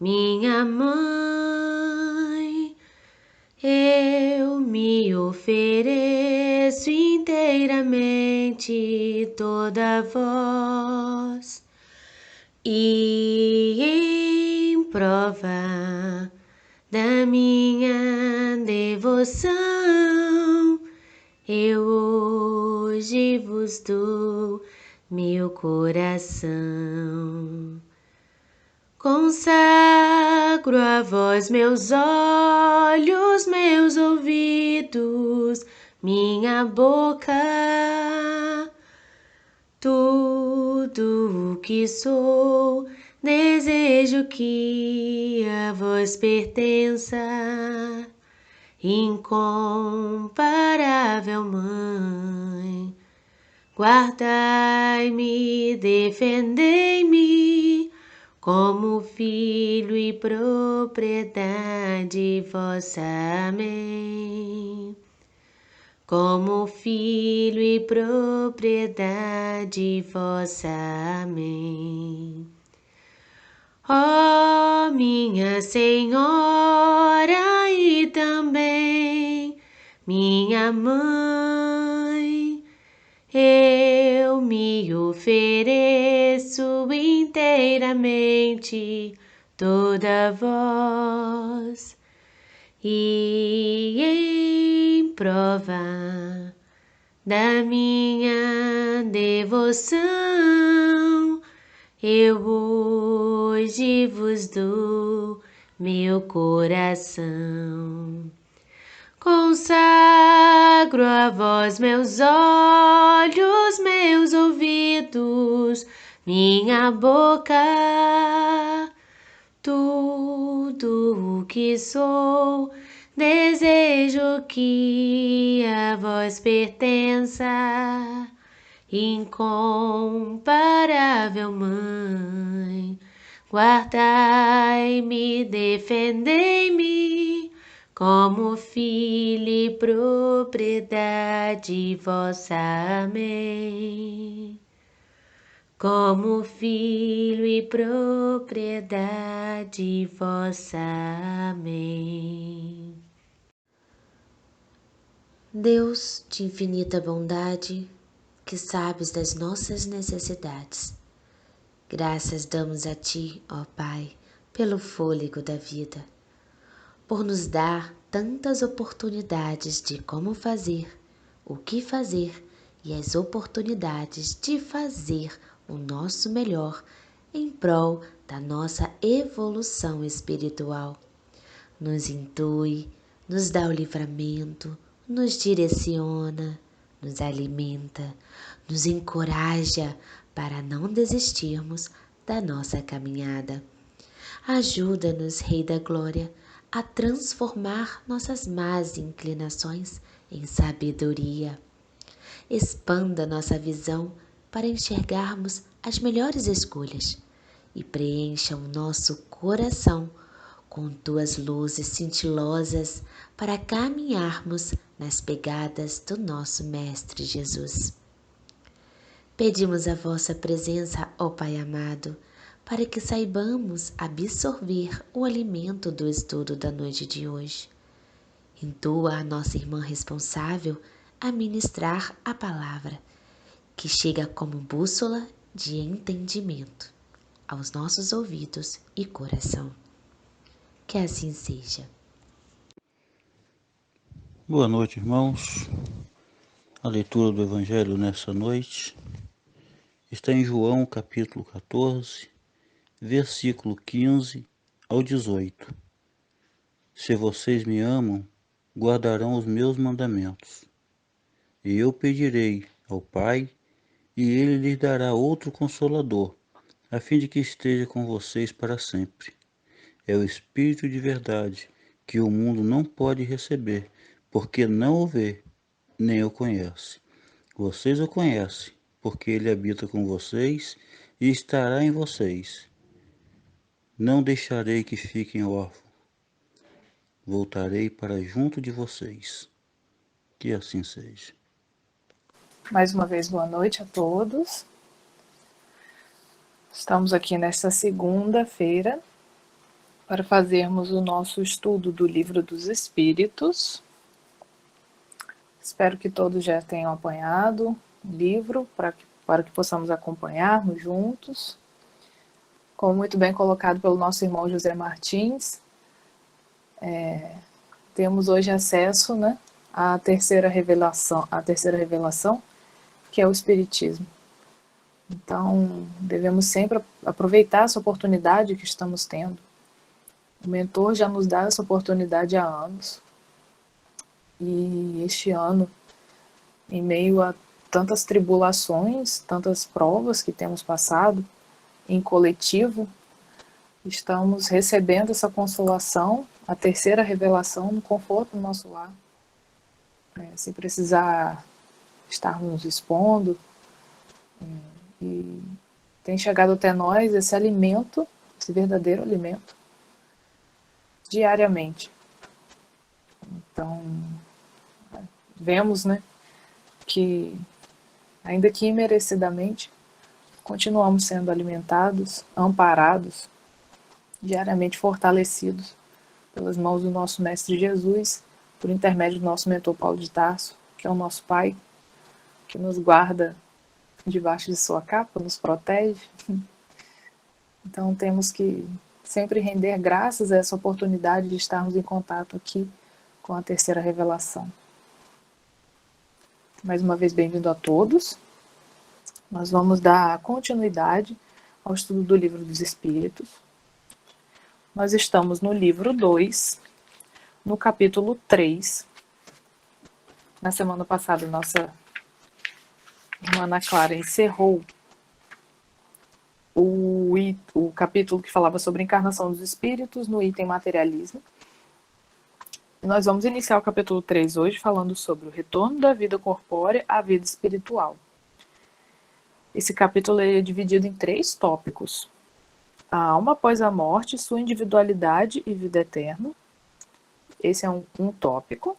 minha mãe. Eu me ofereço inteiramente, toda a vós, e em prova da minha devoção, eu hoje vos dou meu coração. Consagro a vós meus olhos, meus ouvidos, minha boca, tudo o que sou, desejo que a vós pertença. Incomparável Mãe, guardai-me, defendei-me, como filho e propriedade vossa. Amém. Como filho e propriedade vossa. Amém. Ó minha Senhora e também minha Mãe, eu me ofereço inteiramente, toda a vós, e em prova da minha devoção, eu hoje vos dou meu coração. Consagro a vós meus olhos, meus ouvidos, minha boca, tudo o que sou, desejo que a vós pertença. Incomparável Mãe, guardai-me, defendei-me, como filho e propriedade vossa. Amém. Como filho e propriedade vossa. Amém. Deus de infinita bondade, que sabes das nossas necessidades, graças damos a Ti, ó Pai, pelo fôlego da vida, por nos dar tantas oportunidades de como fazer, o que fazer e as oportunidades de fazer o nosso melhor em prol da nossa evolução espiritual. Nos intui, nos dá o livramento, nos direciona, nos alimenta, nos encoraja para não desistirmos da nossa caminhada. Ajuda-nos, Rei da Glória, a transformar nossas más inclinações em sabedoria. Expanda nossa visão para enxergarmos as melhores escolhas e preencha o nosso coração com tuas luzes cintilosas para caminharmos nas pegadas do nosso Mestre Jesus. Pedimos a vossa presença, ó Pai amado, para que saibamos absorver o alimento do estudo da noite de hoje. Intua a nossa irmã responsável a ministrar a palavra, que chega como bússola de entendimento aos nossos ouvidos e coração. Que assim seja. Boa noite, irmãos. A leitura do Evangelho nessa noite está em João, capítulo 14, versículo 15 ao 18. Se vocês me amam, guardarão os meus mandamentos. E eu pedirei ao Pai, e ele lhes dará outro Consolador, a fim de que esteja com vocês para sempre. É o Espírito de verdade, que o mundo não pode receber, porque não o vê, nem o conhece. Vocês o conhecem, porque ele habita com vocês e estará em vocês. Não deixarei que fiquem órfãos. Voltarei para junto de vocês. Que assim seja. Mais uma vez, boa noite a todos. Estamos aqui nesta segunda-feira para fazermos o nosso estudo do Livro dos Espíritos. Espero que todos já tenham apanhado o livro para que possamos acompanharmos juntos. Como muito bem colocado pelo nosso irmão José Martins, temos hoje acesso, né, à terceira revelação, que é o Espiritismo. Então, devemos sempre aproveitar essa oportunidade que estamos tendo. O mentor já nos dá essa oportunidade há anos. E este ano, em meio a tantas tribulações, tantas provas que temos passado em coletivo, estamos recebendo essa consolação, a terceira revelação, no conforto do nosso lar. Sem precisar estarmos nos expondo. E tem chegado até nós esse alimento, esse verdadeiro alimento, diariamente. Então, vemos, né, que, ainda que imerecidamente, continuamos sendo alimentados, amparados, diariamente fortalecidos pelas mãos do nosso Mestre Jesus, por intermédio do nosso mentor Paulo de Tarso, que é o nosso Pai, que nos guarda debaixo de sua capa, nos protege. Então temos que sempre render graças a essa oportunidade de estarmos em contato aqui com a terceira revelação. Mais uma vez, bem-vindo a todos. Nós vamos dar continuidade ao estudo do Livro dos Espíritos. Nós estamos no livro 2, no capítulo 3. Na semana passada, nossa irmã Ana Clara encerrou o capítulo que falava sobre a encarnação dos espíritos no item materialismo. E nós vamos iniciar o capítulo 3 hoje falando sobre o retorno da vida corpórea à vida espiritual. Esse capítulo é dividido em 3 tópicos. A alma após a morte, sua individualidade e vida eterna. Esse é um tópico.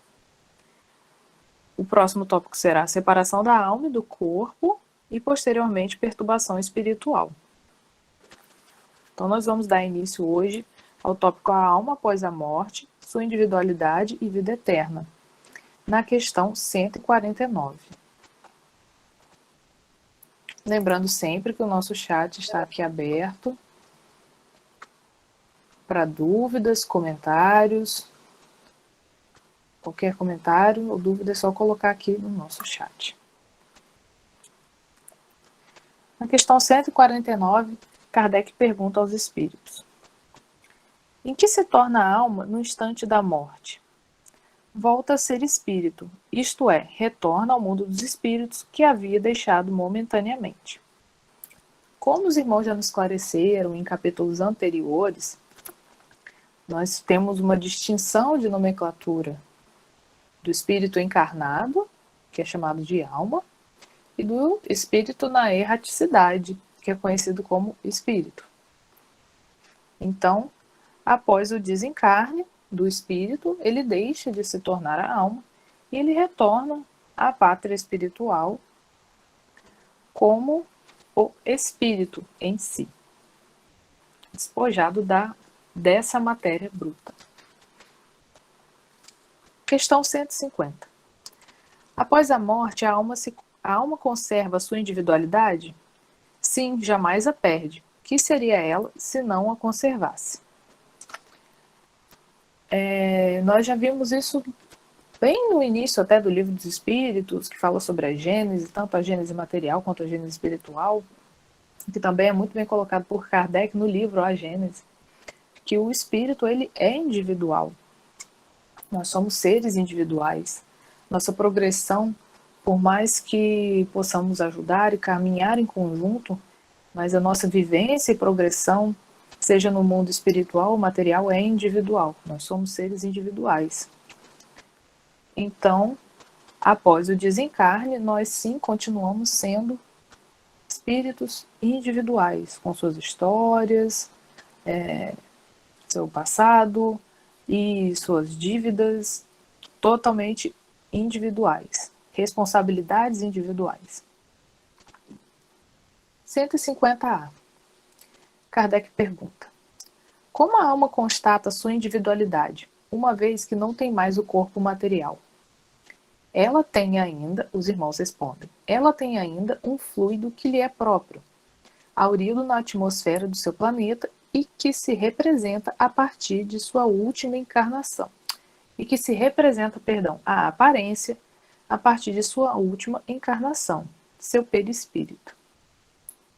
O próximo tópico será a separação da alma e do corpo e, posteriormente, perturbação espiritual. Então, nós vamos dar início hoje ao tópico a alma após a morte, sua individualidade e vida eterna, na questão 149. Lembrando sempre que o nosso chat está aqui aberto para dúvidas, comentários. Qualquer comentário ou dúvida é só colocar aqui no nosso chat. Na questão 149, Kardec pergunta aos espíritos: em que se torna a alma no instante da morte? Volta a ser espírito, isto é, retorna ao mundo dos espíritos que havia deixado momentaneamente. Como os irmãos já nos esclareceram em capítulos anteriores, nós temos uma distinção de nomenclatura do espírito encarnado, que é chamado de alma, e do espírito na erraticidade, que é conhecido como espírito. Então, após o desencarne do espírito, ele deixa de se tornar a alma e ele retorna à pátria espiritual como o espírito em si, despojado dessa matéria bruta. Questão 150. Após a morte, a alma conserva a sua individualidade? Sim, jamais a perde. Que seria ela se não a conservasse? Nós já vimos isso bem no início até do Livro dos Espíritos, que fala sobre a gênese, tanto a gênese material quanto a gênese espiritual, que também é muito bem colocado por Kardec no livro A Gênese, que o espírito ele é individual. Nós somos seres individuais. Nossa progressão, por mais que possamos ajudar e caminhar em conjunto, mas a nossa vivência e progressão, seja no mundo espiritual ou material, é individual. Nós somos seres individuais. Então, após o desencarne, nós sim continuamos sendo espíritos individuais, com suas histórias, seu passado e suas dívidas totalmente individuais, responsabilidades individuais. 150A. Kardec pergunta: Como a alma constata sua individualidade, uma vez que não tem mais o corpo material? Ela tem ainda, os irmãos respondem, ela tem ainda um fluido que lhe é próprio, aurido na atmosfera do seu planeta e que se representa a partir de sua última encarnação. E que se representa, a aparência a partir de sua última encarnação, seu perispírito.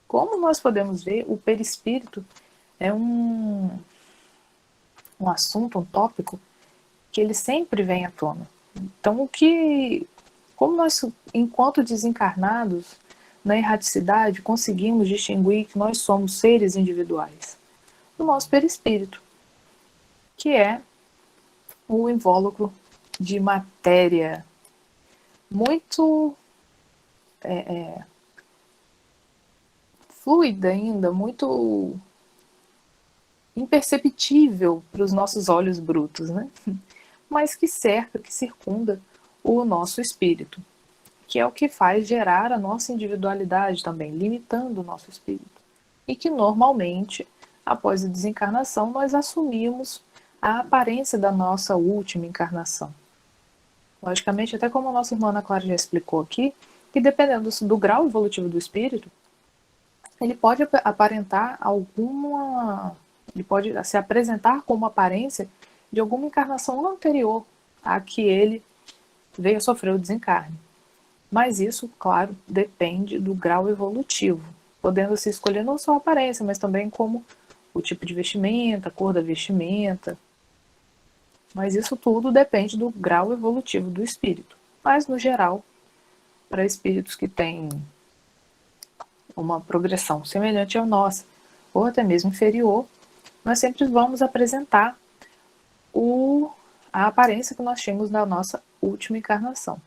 Como nós podemos ver, o perispírito é um assunto, um tópico, que ele sempre vem à tona. Então, como nós, enquanto desencarnados, na erraticidade, conseguimos distinguir que nós somos seres individuais? Do nosso perispírito, que é o invólucro de matéria muito fluida ainda, muito imperceptível para os nossos olhos brutos, né? Mas que cerca, que circunda o nosso espírito, que é o que faz gerar a nossa individualidade também, limitando o nosso espírito. E que normalmente, após a desencarnação, nós assumimos a aparência da nossa última encarnação. Logicamente, até como a nossa irmã Ana Clara já explicou aqui, que dependendo do grau evolutivo do espírito, ele pode aparentar ele pode se apresentar como aparência de alguma encarnação anterior a que ele veio a sofrer o desencarne. Mas isso, claro, depende do grau evolutivo, podendo se escolher não só a aparência, mas também como o tipo de vestimenta, a cor da vestimenta. Mas isso tudo depende do grau evolutivo do espírito. Mas, no geral, para espíritos que têm uma progressão semelhante à nossa, ou até mesmo inferior, nós sempre vamos apresentar a aparência que nós tínhamos na nossa última encarnação.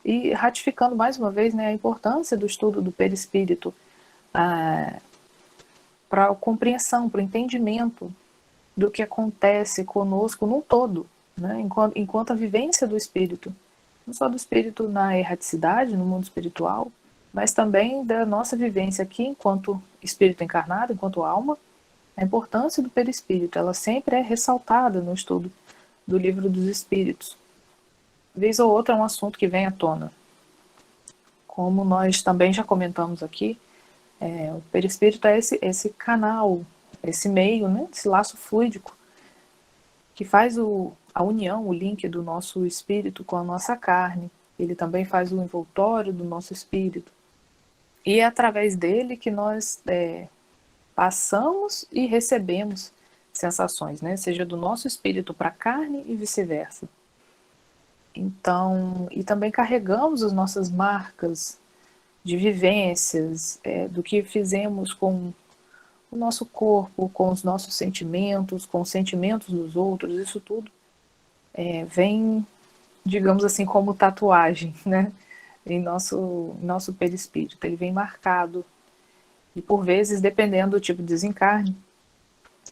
E ratificando mais uma vez, né, a importância do estudo do perispírito para a compreensão, para o entendimento do que acontece conosco no todo, né, enquanto a vivência do espírito, não só do espírito na erraticidade, no mundo espiritual, mas também da nossa vivência aqui enquanto espírito encarnado, enquanto alma. A importância do perispírito, ela sempre é ressaltada no estudo do Livro dos Espíritos. Vez ou outra é um assunto que vem à tona. Como nós também já comentamos aqui, o perispírito é esse canal, esse meio, né, esse laço fluídico que faz a união, o link do nosso espírito com a nossa carne. Ele também faz o envoltório do nosso espírito. E é através dele que nós passamos e recebemos sensações, né? Seja do nosso espírito para a carne e vice-versa. Então, e também carregamos as nossas marcas de vivências, do que fizemos com o nosso corpo, com os nossos sentimentos, com os sentimentos dos outros. Isso tudo vem, digamos assim, como tatuagem, né? Em nosso perispírito. Ele vem marcado. E por vezes, dependendo do tipo de desencarne,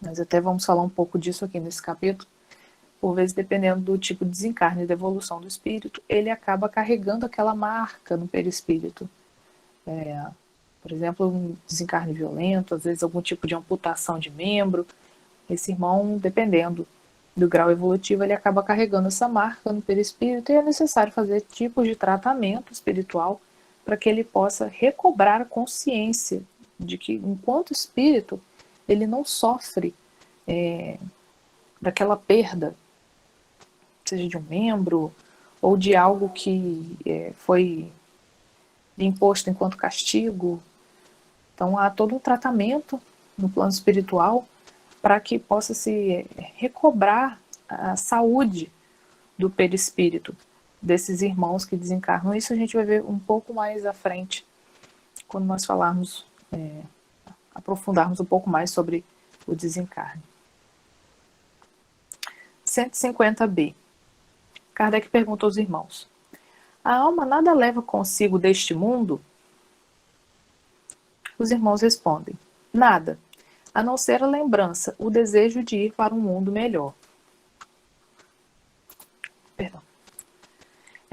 nós até vamos falar um pouco disso aqui nesse capítulo, por vezes, dependendo do tipo de desencarne e da evolução do espírito, ele acaba carregando aquela marca no perispírito. Por exemplo, um desencarne violento, às vezes algum tipo de amputação de membro. Esse irmão, dependendo do grau evolutivo, ele acaba carregando essa marca no perispírito e é necessário fazer tipos de tratamento espiritual para que ele possa recobrar a consciência de que, enquanto espírito, ele não sofre daquela perda, seja de um membro ou de algo que foi imposto enquanto castigo. Então há todo um tratamento no plano espiritual para que possa se recobrar a saúde do perispírito desses irmãos que desencarnam. Isso a gente vai ver um pouco mais à frente, quando nós falarmos, aprofundarmos um pouco mais sobre o desencarne. 150b. Kardec pergunta aos irmãos: a alma nada leva consigo deste mundo? Os irmãos respondem: nada, a não ser a lembrança, o desejo de ir para um mundo melhor.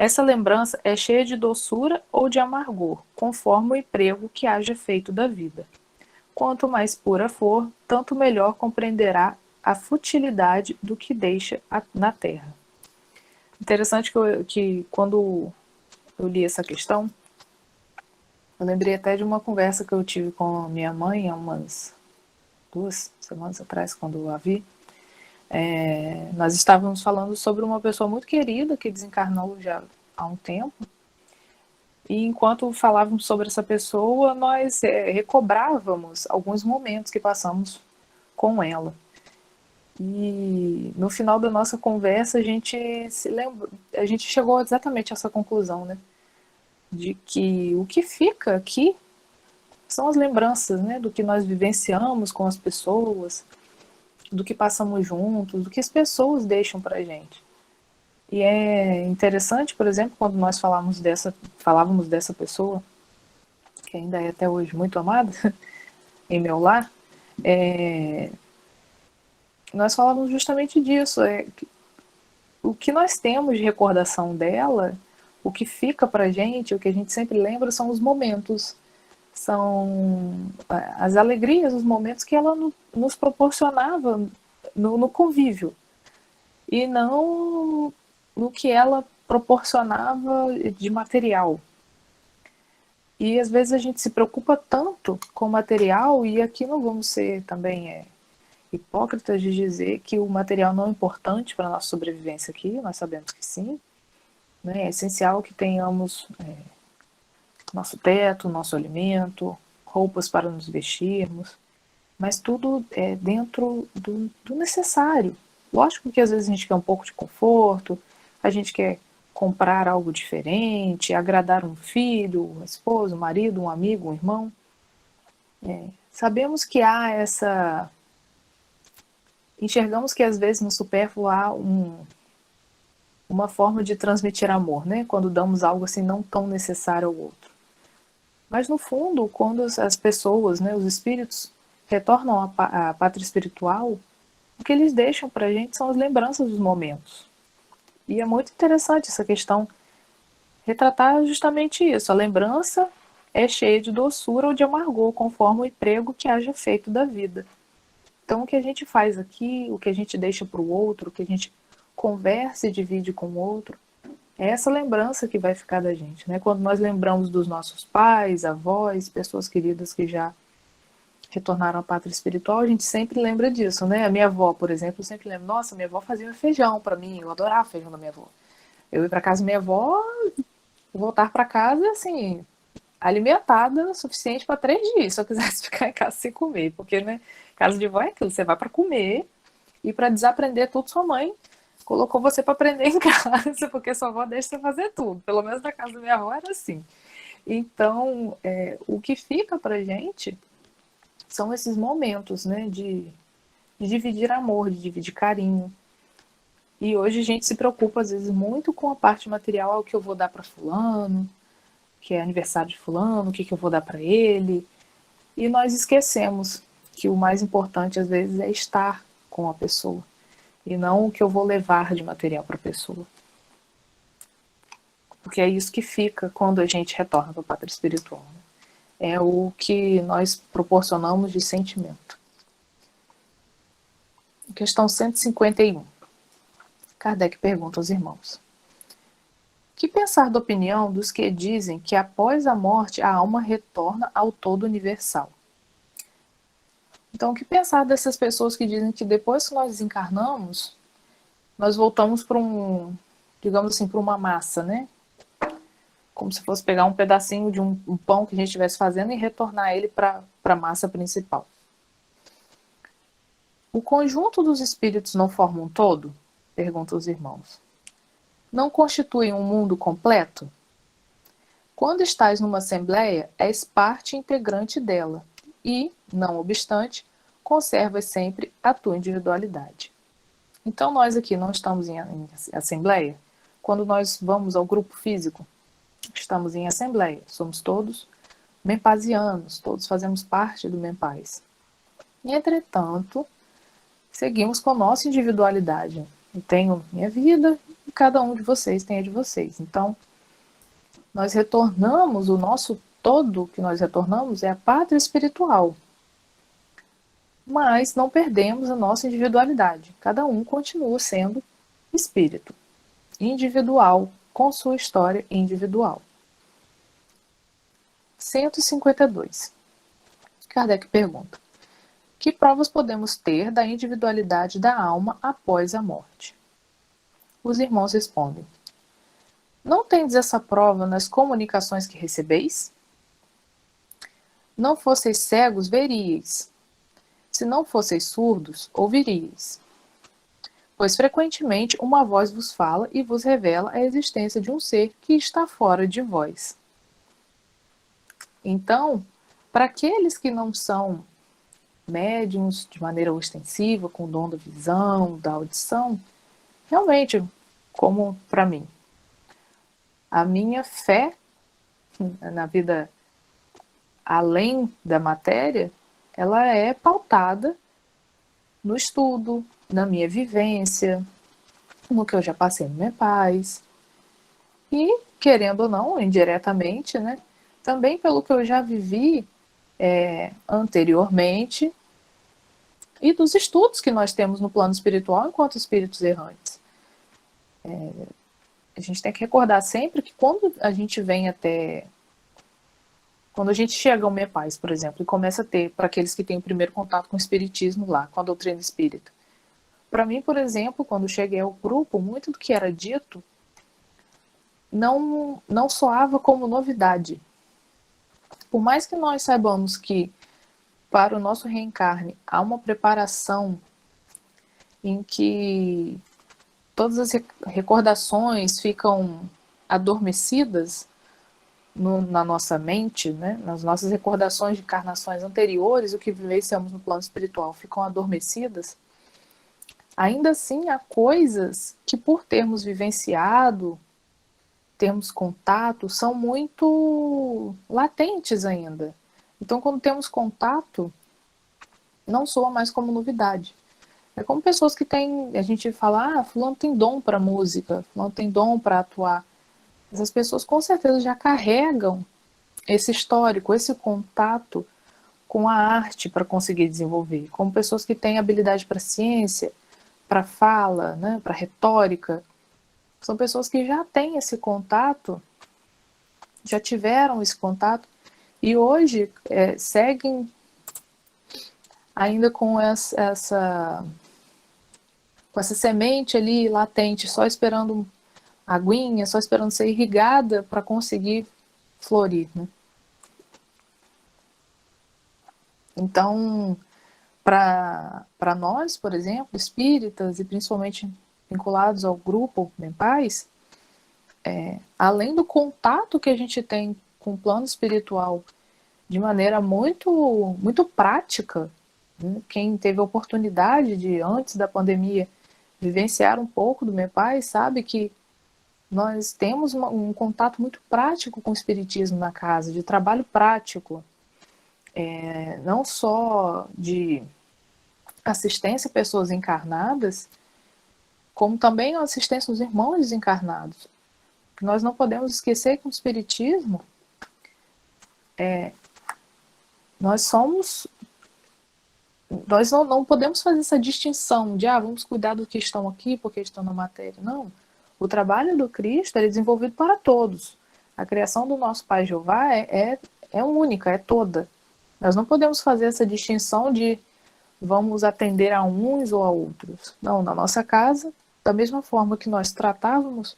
Essa lembrança é cheia de doçura ou de amargor, conforme o emprego que haja feito da vida. Quanto mais pura for, tanto melhor compreenderá a futilidade do que deixa na terra. Interessante que quando eu li essa questão, eu lembrei até de uma conversa que eu tive com a minha mãe há umas 2 semanas atrás, quando eu a vi. Nós estávamos falando sobre uma pessoa muito querida que desencarnou já há um tempo. E enquanto falávamos sobre essa pessoa, nós recobrávamos alguns momentos que passamos com ela. E no final da nossa conversa a gente chegou exatamente a essa conclusão, né? De que o que fica aqui são as lembranças, né? Do que nós vivenciamos com as pessoas, do que passamos juntos, do que as pessoas deixam pra gente. E é interessante, por exemplo, quando nós falávamos dessa pessoa, que ainda é até hoje muito amada em meu lar, nós falávamos justamente disso. O que nós temos de recordação dela, o que fica pra gente, o que a gente sempre lembra são os momentos, são as alegrias, os momentos que ela nos proporcionava no convívio. E não no que ela proporcionava de material. E às vezes a gente se preocupa tanto com o material, e aqui não vamos ser também hipócritas de dizer que o material não é importante para a nossa sobrevivência aqui, nós sabemos que sim. Né? É essencial que tenhamos nosso teto, nosso alimento, roupas para nos vestirmos, mas tudo é dentro do necessário. Lógico que às vezes a gente quer um pouco de conforto, a gente quer comprar algo diferente, agradar um filho, uma esposa, um marido, um amigo, um irmão. Sabemos que há enxergamos que às vezes no supérfluo há uma forma de transmitir amor, né? Quando damos algo assim não tão necessário ao outro. Mas no fundo, quando as pessoas, né, os espíritos, retornam à pátria espiritual, o que eles deixam para a gente são as lembranças dos momentos. E é muito interessante essa questão, retratar justamente isso. A lembrança é cheia de doçura ou de amargor, conforme o emprego que haja feito da vida. Então, o que a gente faz aqui, o que a gente deixa para o outro, o que a gente conversa e divide com o outro, é essa lembrança que vai ficar da gente. Né? Quando nós lembramos dos nossos pais, avós, pessoas queridas que já retornaram à pátria espiritual, a gente sempre lembra disso, né? A minha avó, por exemplo, eu sempre lembro, nossa, minha avó fazia feijão para mim, eu adorava o feijão da minha avó. Eu ia para casa da minha avó, voltar para casa, assim, alimentada o suficiente para 3 dias, se eu quisesse ficar em casa sem comer, porque, né, casa de vó é aquilo, você vai para comer e para desaprender tudo, sua mãe colocou você para aprender em casa, porque sua avó deixa você fazer tudo, pelo menos na casa da minha avó era assim. Então, o que fica pra gente são esses momentos, né, de dividir amor, de dividir carinho. E hoje a gente se preocupa, às vezes, muito com a parte material, o que eu vou dar para fulano, que é aniversário de fulano, o que eu vou dar para ele. E nós esquecemos que o mais importante, às vezes, é estar com a pessoa, e não o que eu vou levar de material para a pessoa. Porque é isso que fica quando a gente retorna para a pátria espiritual. Né? É o que nós proporcionamos de sentimento. Questão 151. Kardec pergunta aos irmãos: que pensar da opinião dos que dizem que após a morte a alma retorna ao todo universal? Então, o que pensar dessas pessoas que dizem que depois que nós desencarnamos, nós voltamos para digamos assim, para uma massa, né? Como se fosse pegar um pedacinho de um pão que a gente estivesse fazendo e retornar ele para a massa principal. O conjunto dos espíritos não forma um todo? Perguntam os irmãos. Não constitui um mundo completo? Quando estás numa assembleia, és parte integrante dela e, não obstante, conservas sempre a tua individualidade. Então nós aqui não estamos em assembleia. Quando nós vamos ao grupo físico, estamos em assembleia, somos todos mempasianos, todos fazemos parte do Mempais. E, entretanto, seguimos com a nossa individualidade. Eu tenho minha vida e cada um de vocês tem a de vocês. Então, nós retornamos, o nosso todo que nós retornamos é a pátria espiritual. Mas não perdemos a nossa individualidade. Cada um continua sendo espírito, individual, com sua história individual. 152. Kardec pergunta: que provas podemos ter da individualidade da alma após a morte? Os irmãos respondem: não tendes essa prova nas comunicações que recebeis? Não fosseis cegos, veríeis. Se não fosseis surdos, ouviríeis. Pois frequentemente uma voz vos fala e vos revela a existência de um ser que está fora de vós. Então, para aqueles que não são médiuns de maneira ostensiva, com o dom da visão, da audição, realmente, como para mim, a minha fé na vida além da matéria, ela é pautada no estudo, na minha vivência, no que eu já passei nos meus pais. E, querendo ou não, indiretamente, né, também pelo que eu já vivi anteriormente e dos estudos que nós temos no plano espiritual enquanto espíritos errantes. A gente tem que recordar sempre que quando a gente vem até... Quando a gente chega ao MEPAIS, por exemplo, e começa a ter, para aqueles que têm o primeiro contato com o espiritismo lá, com a doutrina espírita. Para mim, por exemplo, quando cheguei ao grupo, muito do que era dito não soava como novidade. Por mais que nós saibamos que para o nosso reencarne há uma preparação em que todas as recordações ficam adormecidas na nossa mente, né? Nas nossas recordações de encarnações anteriores, o que vivenciamos no plano espiritual ficam adormecidas, ainda assim há coisas que, por termos vivenciado, termos contato, são muito latentes ainda. Então, quando temos contato, não soa mais como novidade. É como pessoas que têm, a gente fala, fulano tem dom para música, fulano tem dom para atuar. Essas pessoas com certeza já carregam esse histórico, esse contato com a arte para conseguir desenvolver. Como pessoas que têm habilidade para ciência, para fala, né, para retórica. São pessoas que já têm esse contato, já tiveram esse contato e hoje seguem ainda com essa semente ali latente, só esperando aguinha, só esperando ser irrigada para conseguir florir, né? Então, para nós, por exemplo, espíritas e principalmente vinculados ao grupo MEPAIS, além do contato que a gente tem com o plano espiritual de maneira muito, muito prática, né? Quem teve a oportunidade de, antes da pandemia, vivenciar um pouco do MEPAIS, sabe que nós temos um contato muito prático com o espiritismo na casa, de trabalho prático, não só de assistência a pessoas encarnadas, como também a assistência aos irmãos desencarnados. Nós não podemos esquecer que o espiritismo, nós não podemos fazer essa distinção de vamos cuidar do que estão aqui porque estão na matéria. Não. O trabalho do Cristo é desenvolvido para todos. A criação do nosso Pai Jeová é única, é toda. Nós não podemos fazer essa distinção de vamos atender a uns ou a outros. Não, na nossa casa, da mesma forma que nós tratávamos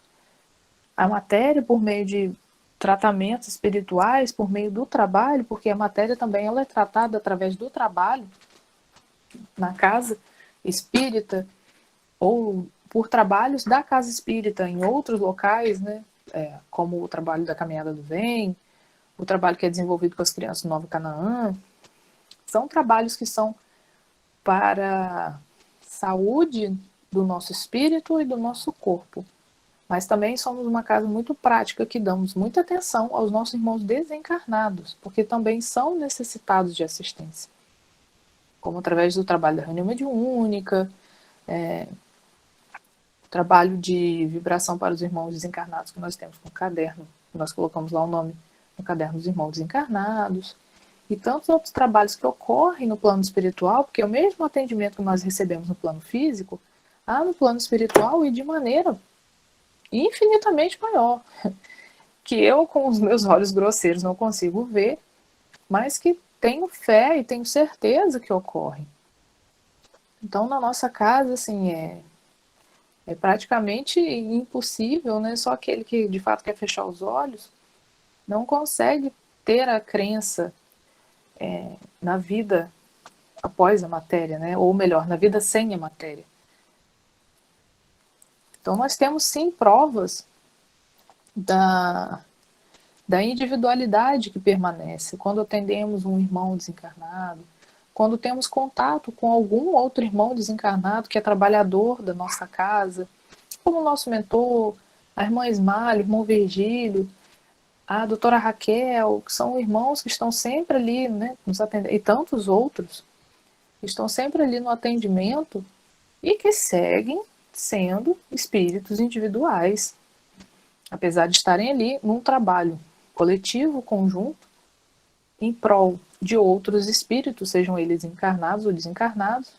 a matéria por meio de tratamentos espirituais, por meio do trabalho, porque a matéria também ela é tratada através do trabalho na casa espírita ou por trabalhos da casa espírita em outros locais, né? Como o trabalho da Caminhada do Bem, o trabalho que é desenvolvido com as crianças do Nova Canaã. São trabalhos que são para a saúde do nosso espírito e do nosso corpo. Mas também somos uma casa muito prática que damos muita atenção aos nossos irmãos desencarnados, porque também são necessitados de assistência. Como através do trabalho da reunião mediúnica, trabalho de vibração para os irmãos desencarnados que nós temos no caderno. Nós colocamos lá o nome no caderno dos irmãos desencarnados. E tantos outros trabalhos que ocorrem no plano espiritual, porque é o mesmo atendimento que nós recebemos no plano físico, há no plano espiritual e de maneira infinitamente maior, que eu com os meus olhos grosseiros não consigo ver, mas que tenho fé e tenho certeza que ocorre. Então, na nossa casa, assim, é praticamente impossível, né? Só aquele que de fato quer fechar os olhos não consegue ter a crença na vida após a matéria, né? Ou melhor, na vida sem a matéria. Então, nós temos sim provas da individualidade que permanece. Quando atendemos um irmão desencarnado, quando temos contato com algum outro irmão desencarnado que é trabalhador da nossa casa, como o nosso mentor, a irmã Ismália, o irmão Virgílio, a doutora Raquel, que são irmãos que estão sempre ali, né, nos atendendo, e tantos outros, que estão sempre ali no atendimento e que seguem sendo espíritos individuais, apesar de estarem ali num trabalho coletivo, conjunto, em prol de outros espíritos, sejam eles encarnados ou desencarnados,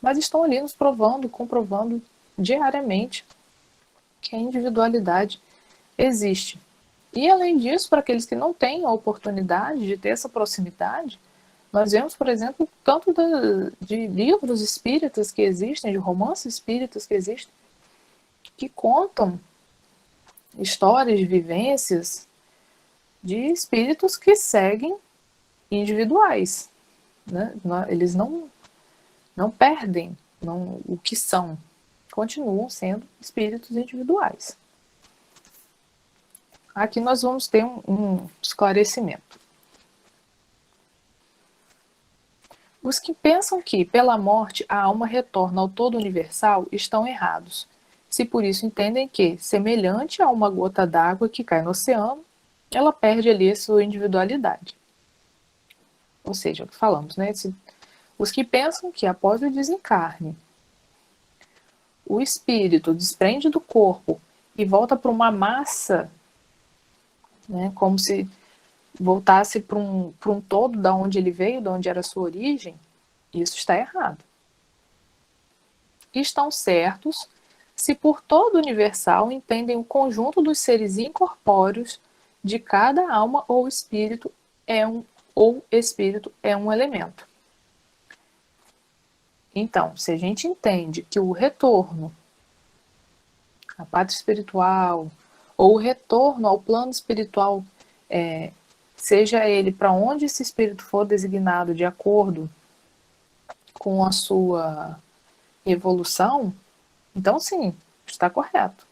mas estão ali nos provando, comprovando diariamente que a individualidade existe. E além disso, para aqueles que não têm a oportunidade de ter essa proximidade, nós vemos, por exemplo, tanto de livros espíritas que existem, de romances espíritas que existem, que contam histórias de vivências de espíritos que seguem individuais, né? Eles não perdem o que são, continuam sendo espíritos individuais. Aqui nós vamos ter um esclarecimento. Os que pensam que, pela morte, a alma retorna ao todo universal estão errados, se por isso entendem que, semelhante a uma gota d'água que cai no oceano, ela perde ali a sua individualidade. Ou seja, o que falamos, né? Os que pensam que, após o desencarne, o espírito desprende do corpo e volta para uma massa, né, como se voltasse para um todo da onde ele veio, da onde era a sua origem, isso está errado. Estão certos se por todo universal entendem o conjunto dos seres incorpóreos de cada alma ou espírito é um elemento. Então, se a gente entende que o retorno à pátria espiritual ou o retorno ao plano espiritual, seja ele para onde esse espírito for designado de acordo com a sua evolução, então sim, está correto.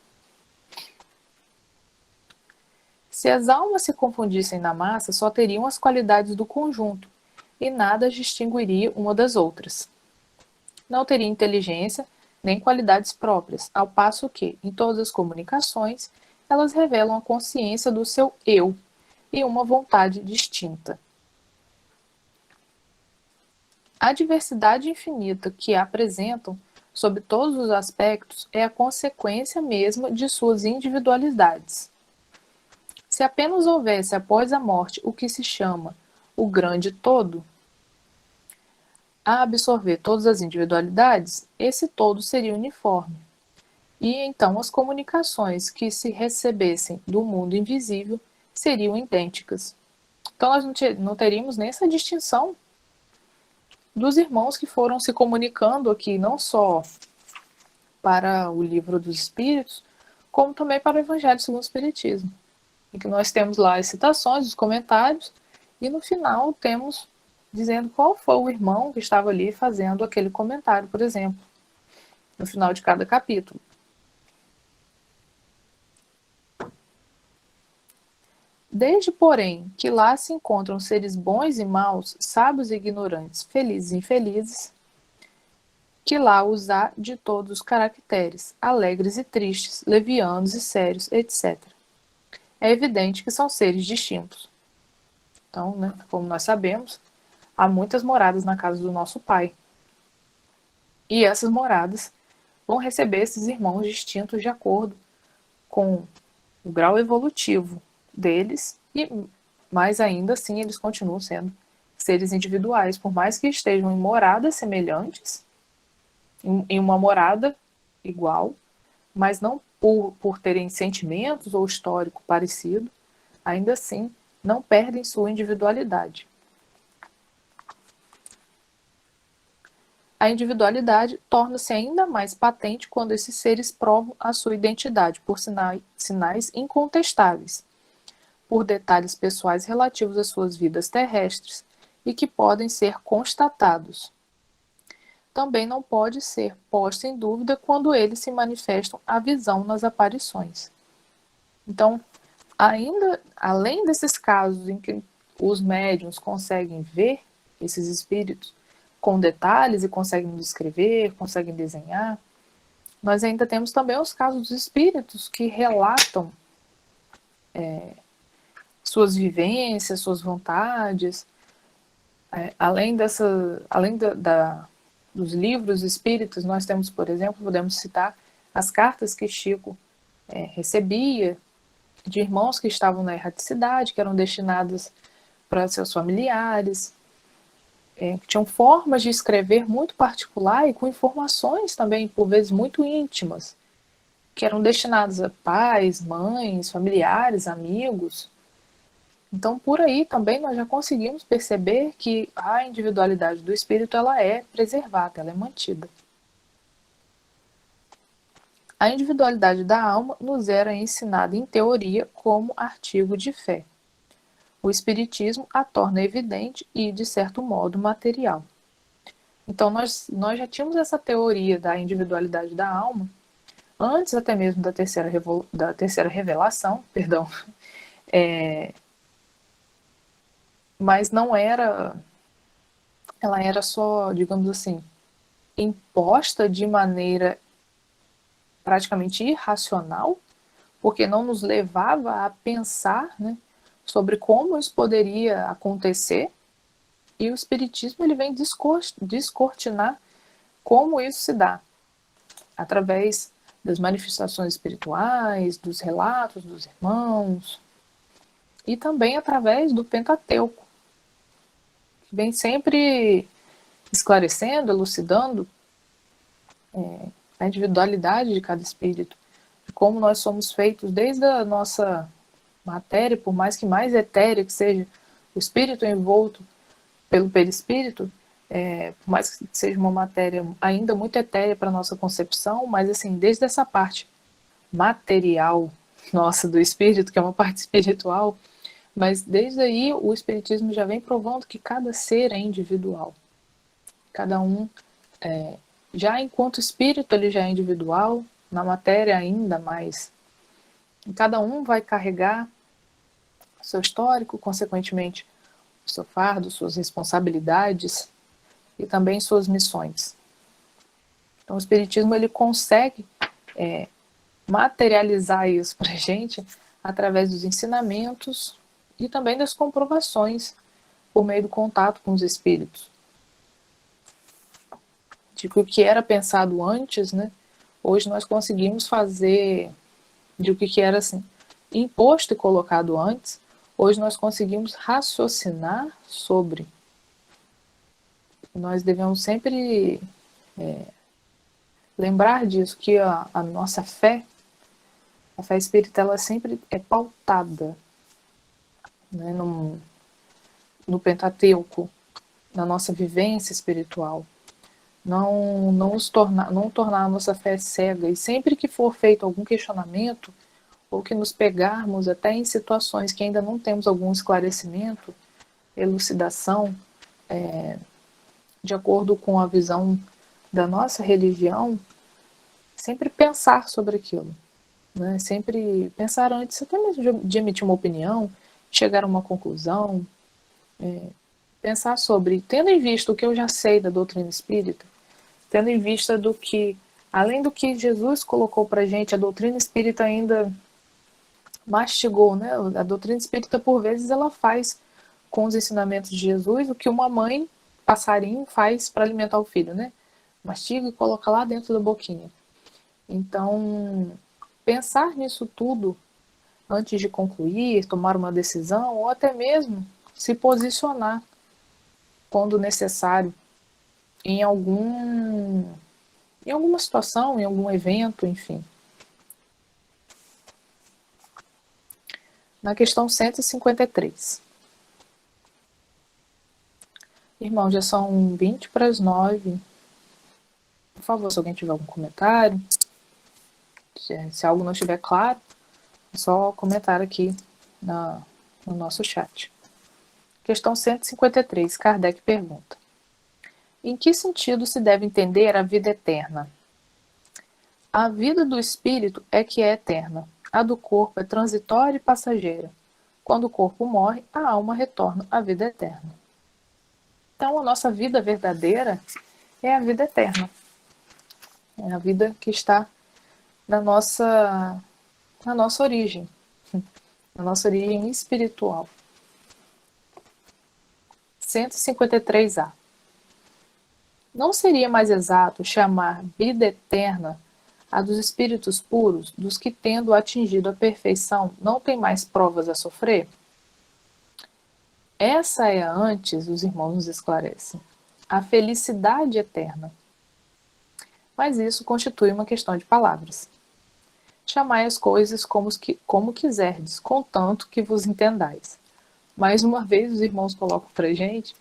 Se as almas se confundissem na massa, só teriam as qualidades do conjunto e nada as distinguiria uma das outras. Não teria inteligência nem qualidades próprias, ao passo que, em todas as comunicações, elas revelam a consciência do seu eu e uma vontade distinta. A diversidade infinita que apresentam, sob todos os aspectos, é a consequência mesma de suas individualidades. Se apenas houvesse após a morte o que se chama o grande todo, a absorver todas as individualidades, esse todo seria uniforme. E então as comunicações que se recebessem do mundo invisível seriam idênticas. Então nós não teríamos nem essa distinção dos irmãos que foram se comunicando aqui, não só para o livro dos Espíritos, como também para o Evangelho segundo o Espiritismo. Em que nós temos lá as citações, os comentários, e no final temos dizendo qual foi o irmão que estava ali fazendo aquele comentário, por exemplo, no final de cada capítulo. Desde, porém, que lá se encontram seres bons e maus, sábios e ignorantes, felizes e infelizes, que lá os há de todos os caracteres, alegres e tristes, levianos e sérios, etc. É evidente que são seres distintos. Então, né, como nós sabemos, há muitas moradas na casa do nosso Pai. E essas moradas, vão receber esses irmãos distintos de acordo com o grau evolutivo deles, e mais ainda assim eles continuam sendo seres individuais, por mais que estejam em moradas semelhantes, em uma morada igual, mas não por terem sentimentos ou histórico parecido, ainda assim não perdem sua individualidade. A individualidade torna-se ainda mais patente quando esses seres provam a sua identidade por sinais incontestáveis, por detalhes pessoais relativos às suas vidas terrestres e que podem ser constatados. Também não pode ser posto em dúvida quando eles se manifestam à visão nas aparições. Então, ainda além desses casos em que os médiuns conseguem ver esses espíritos com detalhes e conseguem descrever, conseguem desenhar, nós ainda temos também os casos dos espíritos que relatam suas vivências, suas vontades, além dos livros espíritas, nós temos, por exemplo, podemos citar as cartas que Chico recebia de irmãos que estavam na erraticidade, que eram destinadas para seus familiares, que tinham formas de escrever muito particular e com informações também, por vezes, muito íntimas, que eram destinadas a pais, mães, familiares, amigos. Então, por aí também nós já conseguimos perceber que a individualidade do espírito ela é preservada, ela é mantida. A individualidade da alma nos era ensinada em teoria como artigo de fé. O espiritismo a torna evidente e, de certo modo, material. Então, nós já tínhamos essa teoria da individualidade da alma, antes até mesmo da terceira revelação, perdão, mas não era, ela era só, digamos assim, imposta de maneira praticamente irracional, porque não nos levava a pensar, né, sobre como isso poderia acontecer, e o Espiritismo ele vem descortinar como isso se dá, através das manifestações espirituais, dos relatos dos irmãos, e também através do Pentateuco, que vem sempre esclarecendo, elucidando a individualidade de cada espírito, de como nós somos feitos desde a nossa matéria, por mais que mais etérea que seja o espírito envolto pelo perispírito, por mais que seja uma matéria ainda muito etérea para a nossa concepção, mas assim, desde essa parte material nossa do espírito, que é uma parte espiritual, mas desde aí o espiritismo já vem provando que cada ser é individual. Cada um, já enquanto espírito, ele já é individual, na matéria ainda mais. Cada um vai carregar o seu histórico, consequentemente, o seu fardo, suas responsabilidades e também suas missões. Então, o Espiritismo ele consegue materializar isso para a gente através dos ensinamentos e também das comprovações por meio do contato com os espíritos. De que o que era pensado antes, né, hoje nós conseguimos fazer de o que era assim, imposto e colocado antes, hoje nós conseguimos raciocinar sobre. Nós devemos sempre lembrar disso, que a nossa fé, a fé espírita, ela sempre é pautada, né, no Pentateuco, na nossa vivência espiritual. Não tornar a nossa fé cega. E sempre que for feito algum questionamento, ou que nos pegarmos até em situações que ainda não temos algum esclarecimento, elucidação, de acordo com a visão da nossa religião, sempre pensar sobre aquilo. Né? Sempre pensar antes, até mesmo de emitir uma opinião, chegar a uma conclusão, pensar sobre, tendo em vista o que eu já sei da doutrina espírita, tendo em vista do que, além do que Jesus colocou para a gente, a doutrina espírita ainda mastigou, né? A doutrina espírita, por vezes, ela faz com os ensinamentos de Jesus o que uma mãe passarinho faz para alimentar o filho, né? Mastiga e coloca lá dentro da boquinha. Então, pensar nisso tudo antes de concluir, tomar uma decisão, ou até mesmo se posicionar quando necessário em alguma situação, em algum evento, enfim. Na questão 153. Irmão, já são 20 para as 9. Por favor, se alguém tiver algum comentário, se algo não estiver claro, é só comentar aqui no nosso chat. Questão 153, Kardec pergunta: em que sentido se deve entender a vida eterna? A vida do espírito é que é eterna. A do corpo é transitória e passageira. Quando o corpo morre, a alma retorna à vida eterna. Então, a nossa vida verdadeira é a vida eterna. É a vida que está na nossa origem. Na nossa origem espiritual. 153A. Não seria mais exato chamar vida eterna a dos espíritos puros, dos que, tendo atingido a perfeição, não têm mais provas a sofrer? Essa é antes, os irmãos nos esclarecem, a felicidade eterna. Mas isso constitui uma questão de palavras. Chamai as coisas como quiserdes, contanto que vos entendais. Mais uma vez, os irmãos colocam para gente,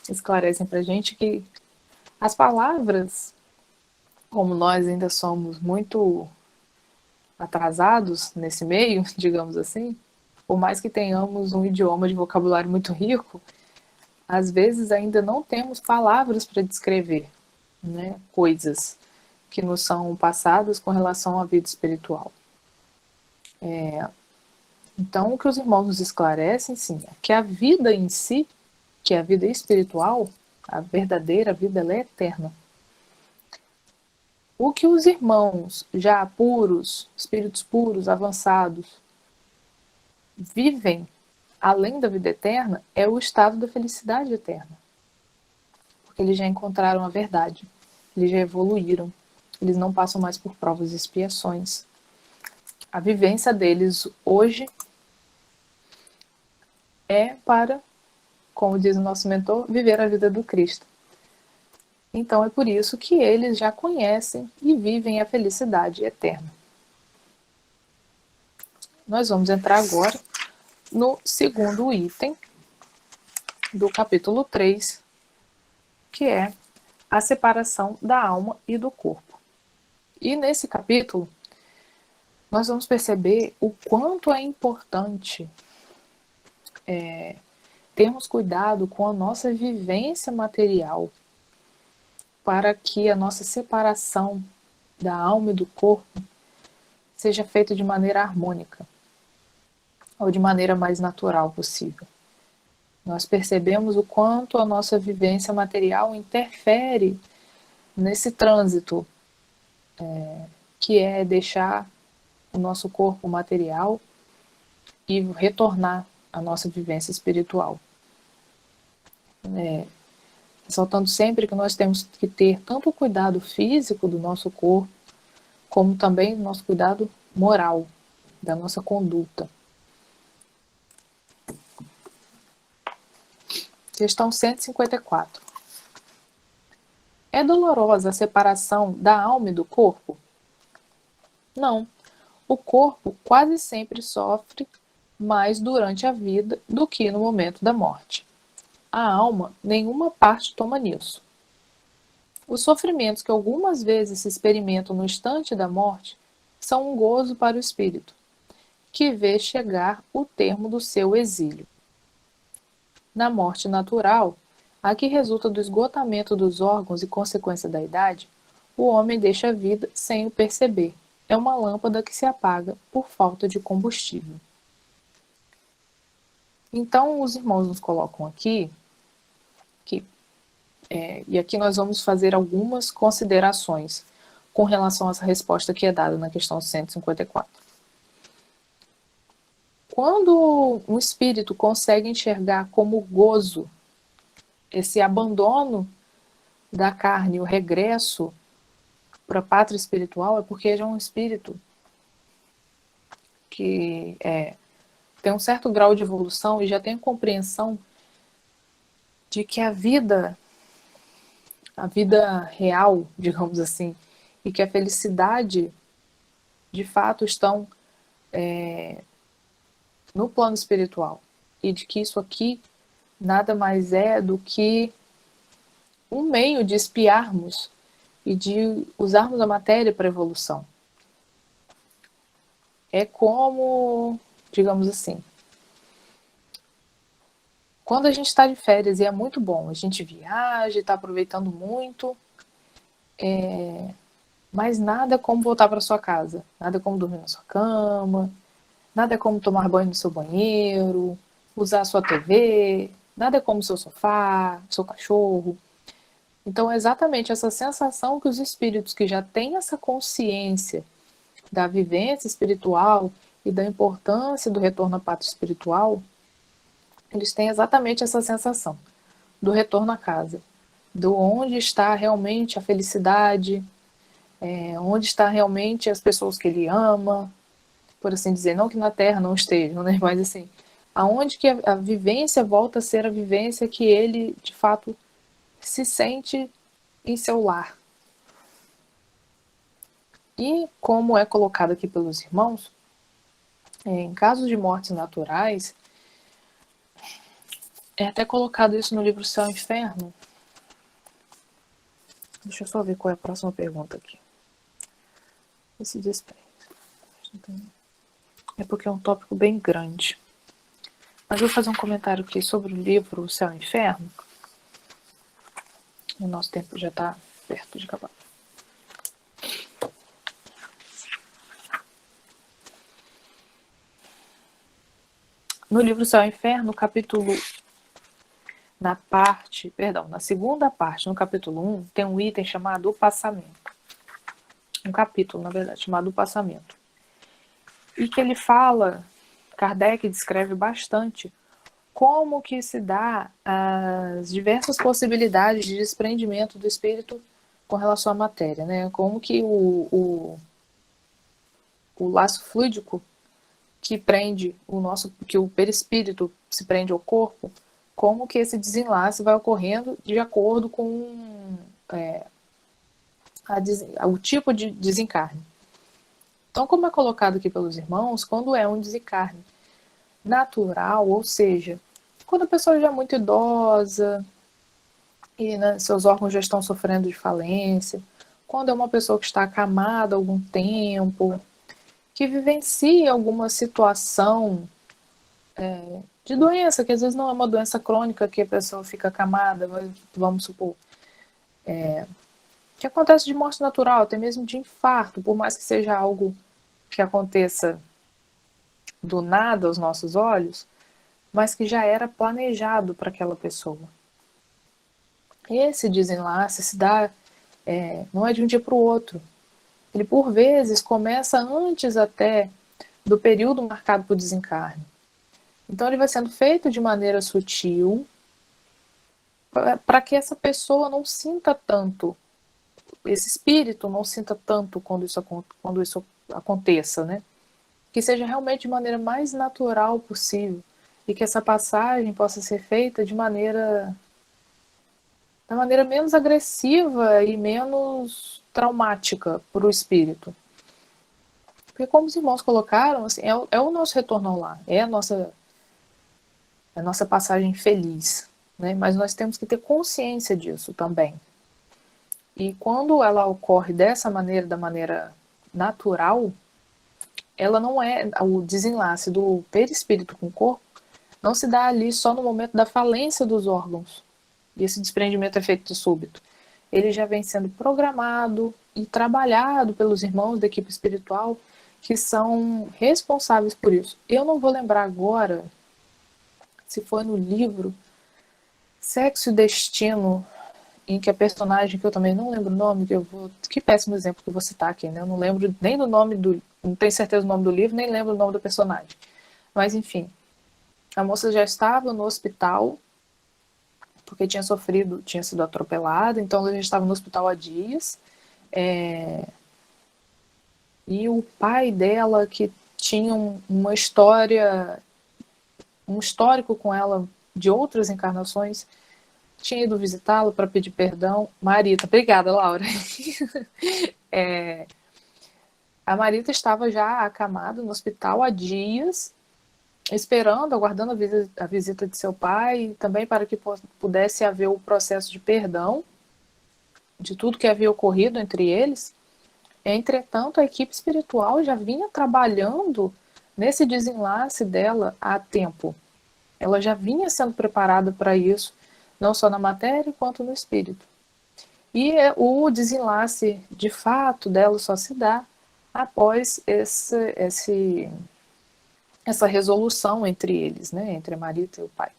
esclarecem para gente que as palavras, como nós ainda somos muito atrasados nesse meio, digamos assim, por mais que tenhamos um idioma de vocabulário muito rico, às vezes ainda não temos palavras para descrever, né, coisas que nos são passadas com relação à vida espiritual. Então, o que os irmãos nos esclarecem, sim, é que a vida em si, que é a vida espiritual, a verdadeira vida, ela é eterna. O que os irmãos já puros, espíritos puros, avançados, vivem além da vida eterna é o estado da felicidade eterna. Porque eles já encontraram a verdade, eles já evoluíram, eles não passam mais por provas e expiações. A vivência deles hoje é para, como diz o nosso mentor, viver a vida do Cristo. Então é por isso que eles já conhecem e vivem a felicidade eterna. Nós vamos entrar agora no segundo item do capítulo 3, que é a separação da alma e do corpo. E nesse capítulo, nós vamos perceber o quanto é importante termos cuidado com a nossa vivência material para que a nossa separação da alma e do corpo seja feita de maneira harmônica ou de maneira mais natural possível. Nós percebemos o quanto a nossa vivência material interfere nesse trânsito, que é deixar o nosso corpo material e retornar à nossa vivência espiritual. Ressaltando sempre que nós temos que ter tanto o cuidado físico do nosso corpo, como também o nosso cuidado moral, da nossa conduta. Questão 154. É dolorosa a separação da alma e do corpo? Não. O corpo quase sempre sofre mais durante a vida do que no momento da morte. A alma, nenhuma parte toma nisso. Os sofrimentos que algumas vezes se experimentam no instante da morte são um gozo para o espírito, que vê chegar o termo do seu exílio. Na morte natural, a que resulta do esgotamento dos órgãos e consequência da idade, o homem deixa a vida sem o perceber. É uma lâmpada que se apaga por falta de combustível. Então, os irmãos nos colocam aqui, e aqui nós vamos fazer algumas considerações com relação a essa resposta que é dada na questão 154. Quando um espírito consegue enxergar como gozo esse abandono da carne, o regresso para a pátria espiritual, é porque ele é um espírito que tem um certo grau de evolução e já tem a compreensão de que a vida real, digamos assim, e que a felicidade, de fato, estão no plano espiritual. E de que isso aqui nada mais é do que um meio de espiarmos e de usarmos a matéria para evolução. É como, digamos assim, quando a gente está de férias e é muito bom, a gente viaja, está aproveitando muito, mas nada como voltar para sua casa, nada como dormir na sua cama, nada como tomar banho no seu banheiro, usar a sua TV, nada como seu sofá, seu cachorro. Então é exatamente essa sensação que os espíritos que já têm essa consciência da vivência espiritual e da importância do retorno à pátria espiritual, eles têm exatamente essa sensação do retorno à casa, do onde está realmente a felicidade, onde está realmente as pessoas que ele ama, por assim dizer, não que na Terra não estejam, né? Mas assim, aonde que a vivência volta a ser a vivência que ele, de fato, se sente em seu lar. E como é colocado aqui pelos irmãos, em casos de mortes naturais, é até colocado isso no livro Céu e Inferno. Deixa eu só ver qual é a próxima pergunta aqui. Esse desprende. É porque é um tópico bem grande. Mas eu vou fazer um comentário aqui sobre o livro Céu e Inferno. O nosso tempo já está perto de acabar. No livro Céu e Inferno, capítulo na segunda parte, no capítulo 1, tem um item chamado o passamento. Um capítulo, na verdade, chamado o passamento. E que ele fala, Kardec descreve bastante como que se dá as diversas possibilidades de desprendimento do espírito com relação à matéria, né? Como que o laço fluídico que prende que o perispírito se prende ao corpo, como que esse desenlace vai ocorrendo de acordo com o tipo de desencarne. Então, como é colocado aqui pelos irmãos, quando é um desencarne natural, ou seja, quando a pessoa já é muito idosa e seus órgãos já estão sofrendo de falência, quando é uma pessoa que está acamada há algum tempo, que vivencia alguma situação de doença, que às vezes não é uma doença crônica que a pessoa fica acamada, mas vamos supor, que acontece de morte natural, até mesmo de infarto, por mais que seja algo que aconteça do nada aos nossos olhos, mas que já era planejado para aquela pessoa. Esse desenlace se dá, não é de um dia para o outro. Ele, por vezes, começa antes até do período marcado por desencarne. Então, ele vai sendo feito de maneira sutil para que essa pessoa não sinta tanto, esse espírito não sinta tanto quando isso aconteça, né? Que seja realmente de maneira mais natural possível e que essa passagem possa ser feita da maneira menos agressiva e menos traumática para o espírito. Porque como os irmãos colocaram, assim, é o nosso retorno ao lar, é a nossa passagem feliz, né? Mas nós temos que ter consciência disso também. E quando ela ocorre dessa maneira, da maneira natural, ela não é o desenlace do perispírito com o corpo, não se dá ali só no momento da falência dos órgãos. E esse desprendimento é feito de súbito. Ele já vem sendo programado e trabalhado pelos irmãos da equipe espiritual que são responsáveis por isso. Eu não vou lembrar agora se foi no livro Sexo e Destino, em que a personagem, que eu também não lembro o nome, que péssimo exemplo que eu vou citar aqui, né? Eu não lembro nem do nome não tenho certeza do nome do livro, nem lembro o nome do personagem. Mas enfim, a moça já estava no hospital porque tinha sido atropelada, então ela já estava no hospital há dias. E o pai dela, que tinha uma história, um histórico com ela de outras encarnações, tinha ido visitá-lo para pedir perdão. Marita, obrigada, Laura. A Marita estava já acamada no hospital há dias, esperando, aguardando a visita de seu pai, também para que pudesse haver o processo de perdão de tudo que havia ocorrido entre eles. Entretanto, a equipe espiritual já vinha trabalhando nesse desenlace dela há tempo. Ela já vinha sendo preparada para isso, não só na matéria quanto no espírito. E o desenlace de fato dela só se dá após essa resolução entre eles, né, entre a Marita e o pai.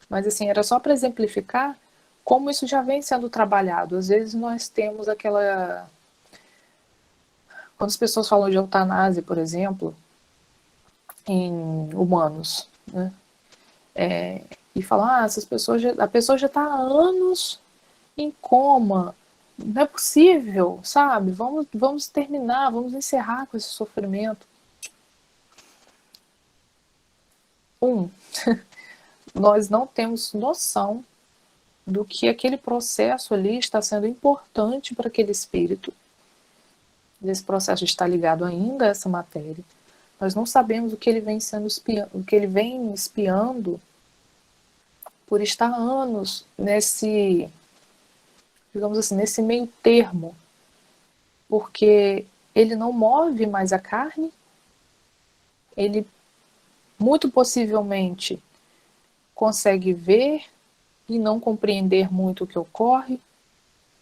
Mas assim, era só para exemplificar como isso já vem sendo trabalhado. Às vezes nós temos aquela... Quando as pessoas falam de eutanásia, por exemplo, em humanos, né, e falam, a pessoa já está há anos em coma, não é possível, sabe? Vamos terminar, vamos encerrar com esse sofrimento. Nós não temos noção do que aquele processo ali está sendo importante para aquele espírito. Esse processo está ligado ainda a essa matéria. Nós não sabemos o que ele vem o que ele vem espiando por estar anos nesse, digamos assim, nesse meio termo, porque ele não move mais a carne, ele muito possivelmente consegue ver e não compreender muito o que ocorre.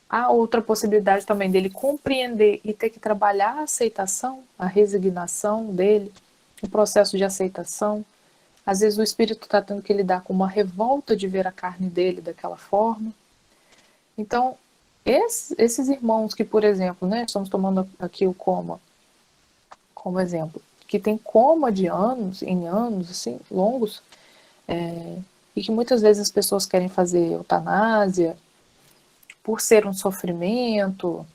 Há outra possibilidade também dele compreender e ter que trabalhar a aceitação, a resignação dele, o processo de aceitação. Às vezes o espírito está tendo que lidar com uma revolta de ver a carne dele daquela forma. Então, esses irmãos que, por exemplo, né, estamos tomando aqui o coma como exemplo, que tem coma de anos, em anos, assim, longos, e que muitas vezes as pessoas querem fazer eutanásia por ser um sofrimento,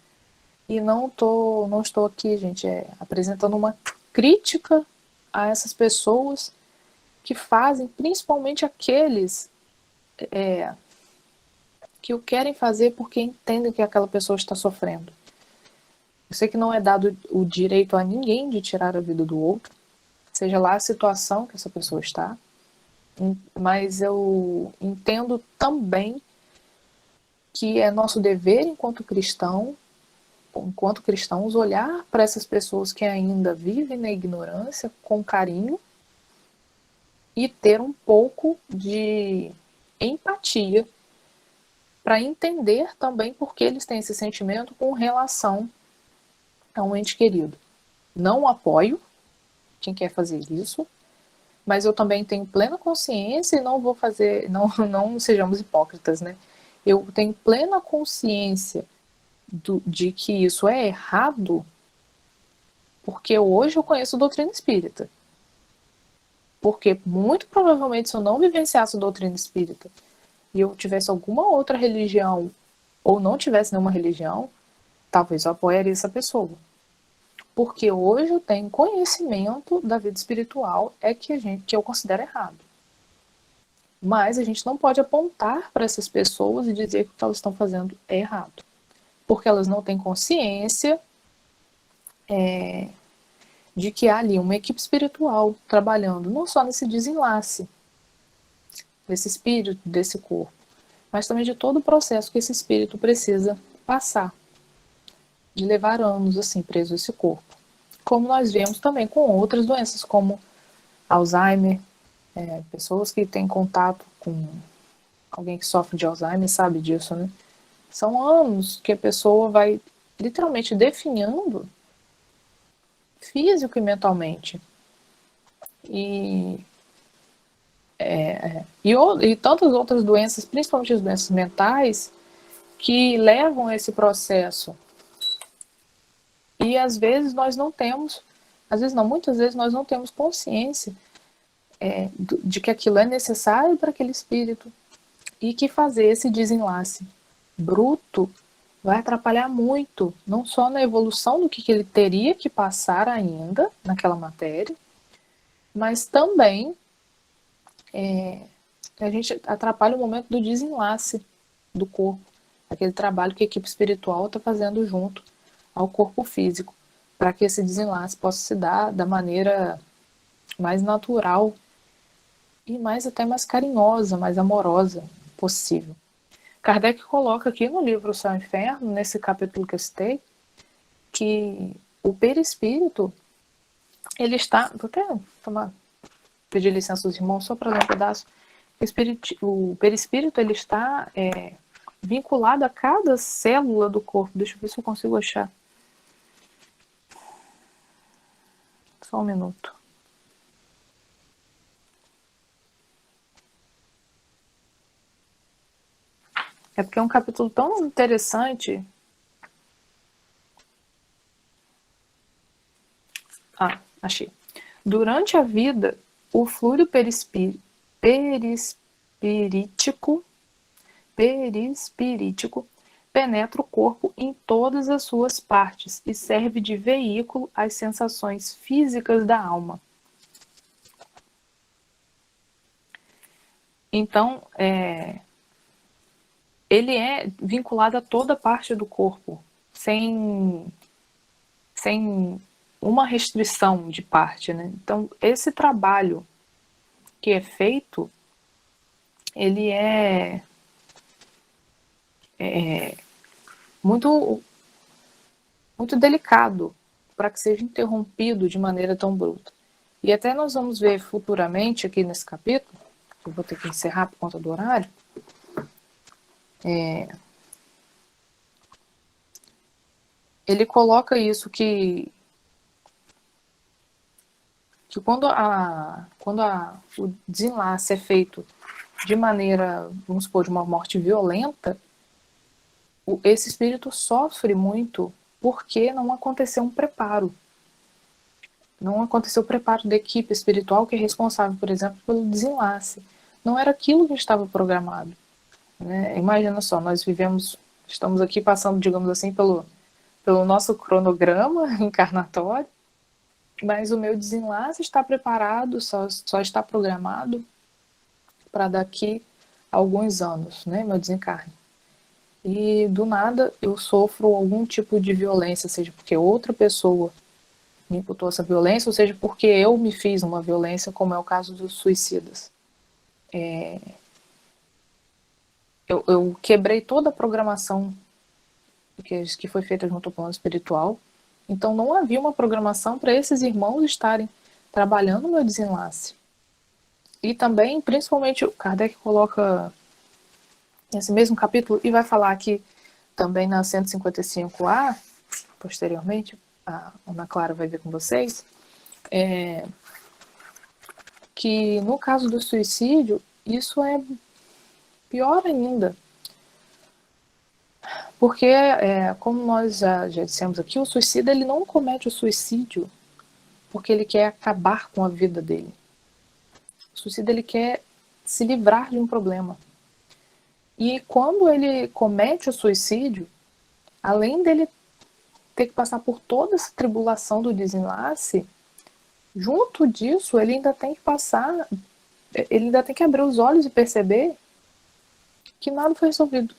e não estou aqui, gente, apresentando uma crítica a essas pessoas que fazem, principalmente aqueles que o querem fazer porque entendem que aquela pessoa está sofrendo. Eu sei que não é dado o direito a ninguém de tirar a vida do outro, seja lá a situação que essa pessoa está, mas eu entendo também que é nosso dever enquanto cristãos, olhar para essas pessoas que ainda vivem na ignorância com carinho e ter um pouco de empatia para entender também por que eles têm esse sentimento com relação a um ente querido. Não apoio quem quer fazer isso, mas eu também tenho plena consciência e não vou fazer, não sejamos hipócritas, né? Eu tenho plena consciência de que isso é errado, porque hoje eu conheço a doutrina espírita. Porque muito provavelmente se eu não vivenciasse a doutrina espírita e eu tivesse alguma outra religião ou não tivesse nenhuma religião, talvez eu apoiaria essa pessoa. Porque hoje eu tenho conhecimento da vida espiritual que eu considero errado. Mas a gente não pode apontar para essas pessoas e dizer que o que elas estão fazendo é errado. Porque elas não têm consciência de que há ali uma equipe espiritual trabalhando não só nesse desenlace desse espírito, desse corpo, mas também de todo o processo que esse espírito precisa passar, de levar anos assim preso a esse corpo. Como nós vemos também com outras doenças, como Alzheimer, pessoas que têm contato com alguém que sofre de Alzheimer sabe disso, né? São anos que a pessoa vai literalmente definhando físico e mentalmente. E tantas outras doenças, principalmente as doenças mentais, que levam a esse processo. E às vezes nós não temos, muitas vezes nós não temos consciência de que aquilo é necessário para aquele espírito e que fazer esse desenlace bruto vai atrapalhar muito, não só na evolução do que ele teria que passar ainda naquela matéria, mas também a gente atrapalha o momento do desenlace do corpo, aquele trabalho que a equipe espiritual está fazendo junto ao corpo físico, para que esse desenlace possa se dar da maneira mais natural e até mais carinhosa, mais amorosa possível. Kardec coloca aqui no livro O Céu e o Inferno, nesse capítulo que eu citei, que o perispírito, ele está... Vou até pedir licença aos irmãos só para ler um pedaço. O perispírito, ele está vinculado a cada célula do corpo. Deixa eu ver se eu consigo achar. Só um minuto. É porque é um capítulo tão interessante. Achei. Durante a vida, o fluido perispirítico penetra o corpo em todas as suas partes e serve de veículo às sensações físicas da alma. Então, ele é vinculado a toda parte do corpo, sem uma restrição de parte, né? Então, esse trabalho que é feito, ele é muito, muito delicado para que seja interrompido de maneira tão bruta. E até nós vamos ver futuramente aqui nesse capítulo, eu vou ter que encerrar por conta do horário, ele coloca isso que quando o desenlace é feito de maneira, vamos supor, de uma morte violenta, esse espírito sofre muito porque não aconteceu um preparo. Não aconteceu o preparo da equipe espiritual que é responsável, por exemplo, pelo desenlace. Não era aquilo que estava programado. Né? Imagina só, nós estamos aqui passando, digamos assim, pelo nosso cronograma encarnatório, mas o meu desenlace está preparado, só está programado para daqui a alguns anos, né, meu desencarne. E do nada eu sofro algum tipo de violência, seja porque outra pessoa me imputou essa violência, ou seja porque eu me fiz uma violência, como é o caso dos suicidas. Eu quebrei toda a programação que foi feita junto ao plano espiritual. Então não havia uma programação para esses irmãos estarem trabalhando no meu desenlace. E também, principalmente, o Kardec coloca nesse mesmo capítulo, e vai falar aqui também na 155A, posteriormente, a Ana Clara vai ver com vocês, que no caso do suicídio, isso é pior ainda. Porque, como nós já dissemos aqui, o suicida ele não comete o suicídio porque ele quer acabar com a vida dele. O suicida ele quer se livrar de um problema. E quando ele comete o suicídio, além dele ter que passar por toda essa tribulação do desenlace, junto disso ele ainda tem que abrir os olhos e perceber que nada foi resolvido.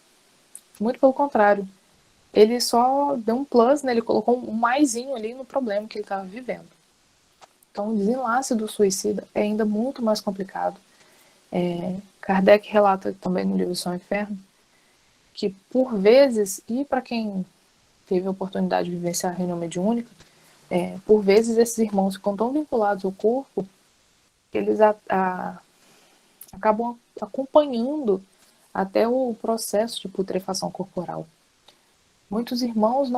Muito pelo contrário. Ele só deu um plus, né? Ele colocou um maisinho ali no problema que ele estava vivendo. Então, o desenlace do suicida é ainda muito mais complicado. Kardec relata também no livro Céu e Inferno que, por vezes, e para quem teve a oportunidade de vivenciar a reunião mediúnica, por vezes esses irmãos ficam tão vinculados ao corpo que eles acabam acompanhando até o processo de putrefação corporal. Muitos irmãos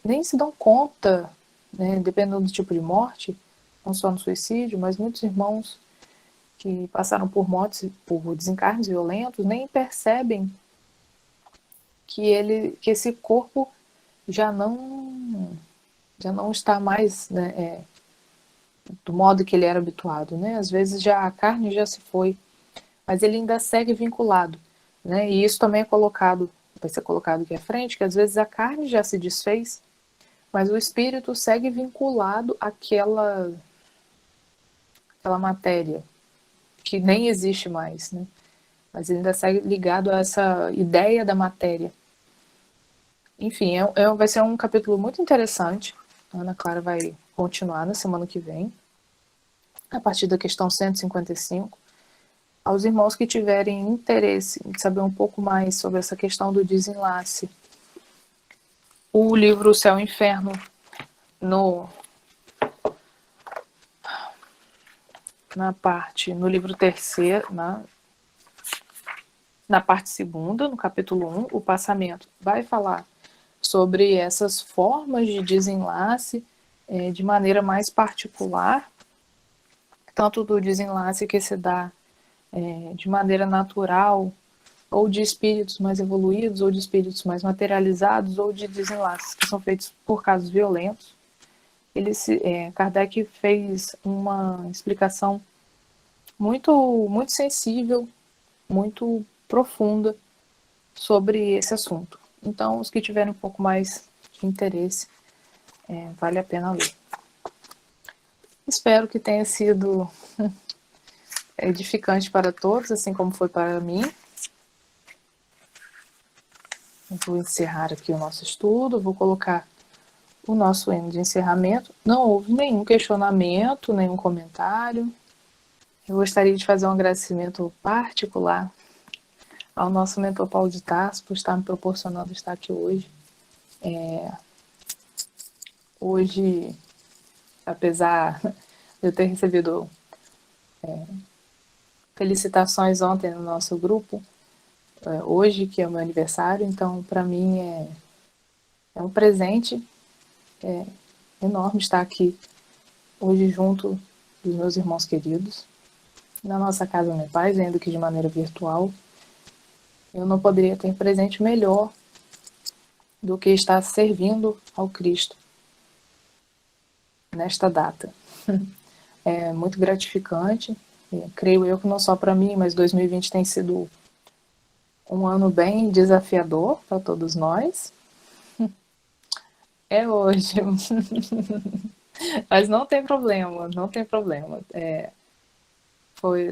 nem se dão conta, né, dependendo do tipo de morte, não só no suicídio, mas muitos irmãos que passaram por mortes, por desencarnes violentos, nem percebem que esse corpo já não está mais, né, do modo que ele era habituado, né? Às vezes a carne já se foi, mas ele ainda segue vinculado, né? E isso também é colocado vai ser colocado aqui à frente, que às vezes a carne já se desfez, mas o espírito segue vinculado àquela matéria que nem existe mais, né? Mas ele ainda segue ligado a essa ideia da matéria. Enfim, vai ser um capítulo muito interessante. A Ana Clara vai continuar na semana que vem, a partir da questão 155. Aos irmãos que tiverem interesse em saber um pouco mais sobre essa questão do desenlace, o livro O Céu e o Inferno, no livro terceiro, na parte segunda, no capítulo 1, o passamento vai falar sobre essas formas de desenlace de maneira mais particular, tanto do desenlace que se dá de maneira natural, ou de espíritos mais evoluídos, ou de espíritos mais materializados, ou de desenlaces que são feitos por casos violentos. Kardec fez uma explicação muito, muito sensível, muito profunda sobre esse assunto. Então, os que tiverem um pouco mais de interesse, vale a pena ler. Espero que tenha sido edificante para todos, assim como foi para mim. Vou encerrar aqui o nosso estudo, vou colocar o nosso hino de encerramento. Não houve nenhum questionamento, nenhum comentário. Eu gostaria de fazer um agradecimento particular ao nosso mentor Paulo de Tarso por estar me proporcionando estar aqui hoje. Hoje, apesar de eu ter recebido felicitações ontem no nosso grupo, hoje, que é o meu aniversário, então para mim é um presente enorme estar aqui hoje junto dos meus irmãos queridos, na nossa casa Minha Paz, ainda que de maneira virtual. Eu não poderia ter presente melhor do que estar servindo ao Cristo nesta data. É muito gratificante, creio eu que não só para mim, mas 2020 tem sido um ano bem desafiador para todos nós. É hoje. Mas não tem problema, não tem problema.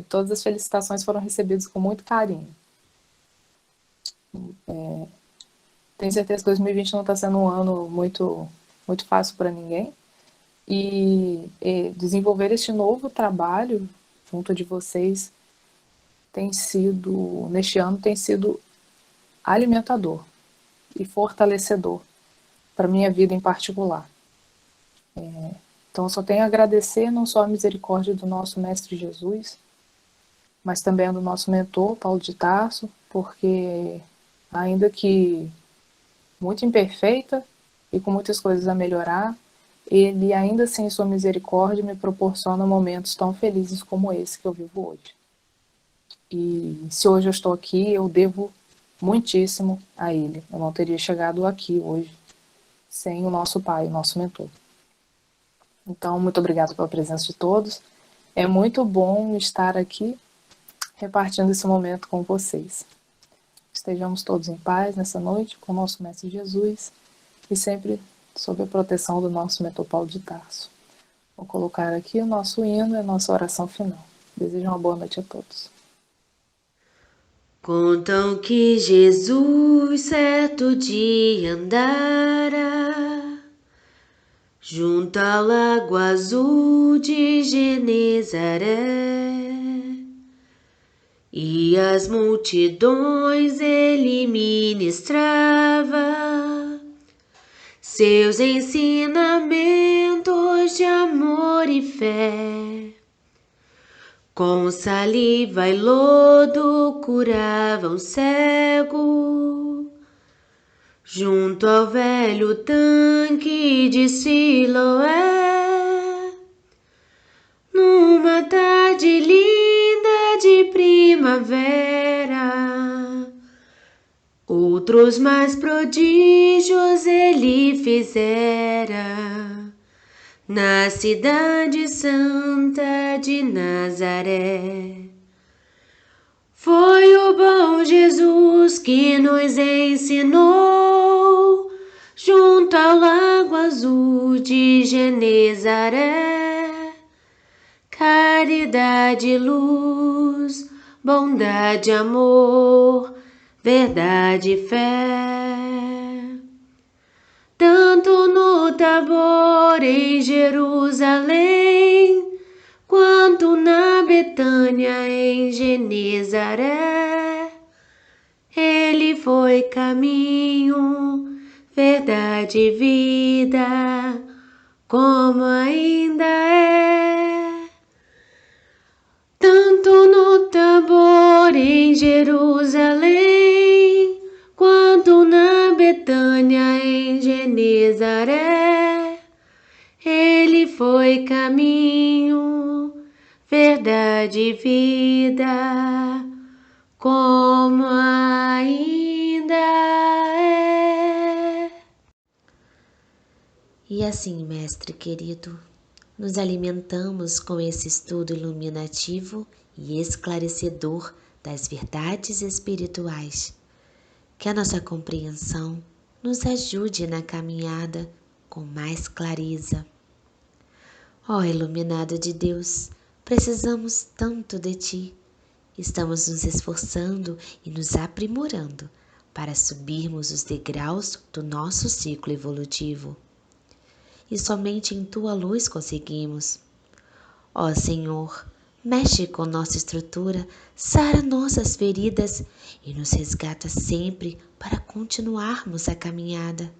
Todas as felicitações foram recebidas com muito carinho. Tenho certeza que 2020 não está sendo um ano muito, muito fácil para ninguém. E desenvolver este novo trabalho junto de vocês neste ano, tem sido alimentador e fortalecedor para minha vida em particular. Então, eu só tenho a agradecer não só a misericórdia do nosso Mestre Jesus, mas também do nosso mentor, Paulo de Tarso, porque, ainda que muito imperfeita e com muitas coisas a melhorar, ele, ainda assim, em sua misericórdia, me proporciona momentos tão felizes como esse que eu vivo hoje. E se hoje eu estou aqui, eu devo muitíssimo a ele. Eu não teria chegado aqui hoje sem o nosso pai, o nosso mentor. Então, muito obrigada pela presença de todos. É muito bom estar aqui repartindo esse momento com vocês. Estejamos todos em paz nessa noite com o nosso Mestre Jesus e sempre sob a proteção do nosso mentor Paulo de Tarso. Vou colocar aqui o nosso hino e a nossa oração final. Desejo uma boa noite a todos. Contam que Jesus certo dia andara junto ao lago azul de Genezaré, e as multidões ele ministrava seus ensinamentos de amor e fé. Com saliva e lodo curava um cego junto ao velho tanque de Siloé. Numa tarde linda de primavera, outros mais prodígios ele fizera na cidade santa de Nazaré. Foi o bom Jesus que nos ensinou, junto ao lago azul de Genezaré. Caridade, luz, bondade, amor, verdade e fé. Tanto no Tabor em Jerusalém, quanto na Betânia em Genezaré, ele foi caminho, verdade e vida, como ainda é. Tanto no Tabor em Jerusalém, quanto na Betânia em Genezaré, ele foi caminho, verdade e vida, como ainda é. E assim, mestre querido, nos alimentamos com esse estudo iluminativo e esclarecedor das verdades espirituais. Que a nossa compreensão nos ajude na caminhada com mais clareza. Ó iluminado de Deus, precisamos tanto de Ti. Estamos nos esforçando e nos aprimorando para subirmos os degraus do nosso ciclo evolutivo. E somente em Tua luz conseguimos. Ó Senhor, mexe com nossa estrutura, sara nossas feridas e nos resgata sempre para continuarmos a caminhada.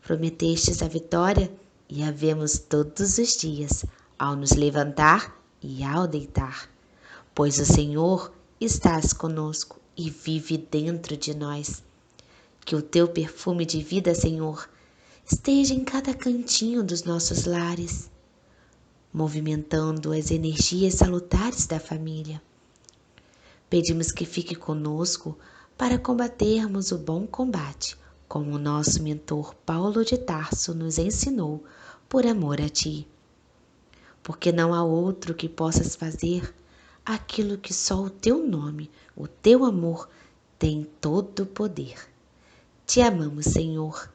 Prometestes a vitória e a vemos todos os dias, ao nos levantar e ao deitar. Pois o Senhor estás conosco e vive dentro de nós. Que o Teu perfume de vida, Senhor, esteja em cada cantinho dos nossos lares, movimentando as energias salutares da família. Pedimos que fique conosco para combatermos o bom combate, como o nosso mentor Paulo de Tarso nos ensinou, por amor a Ti. Porque não há outro que possas fazer aquilo que só o Teu nome, o Teu amor, tem todo o poder. Te amamos, Senhor,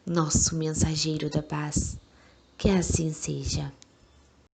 nosso mensageiro da paz. Que assim seja.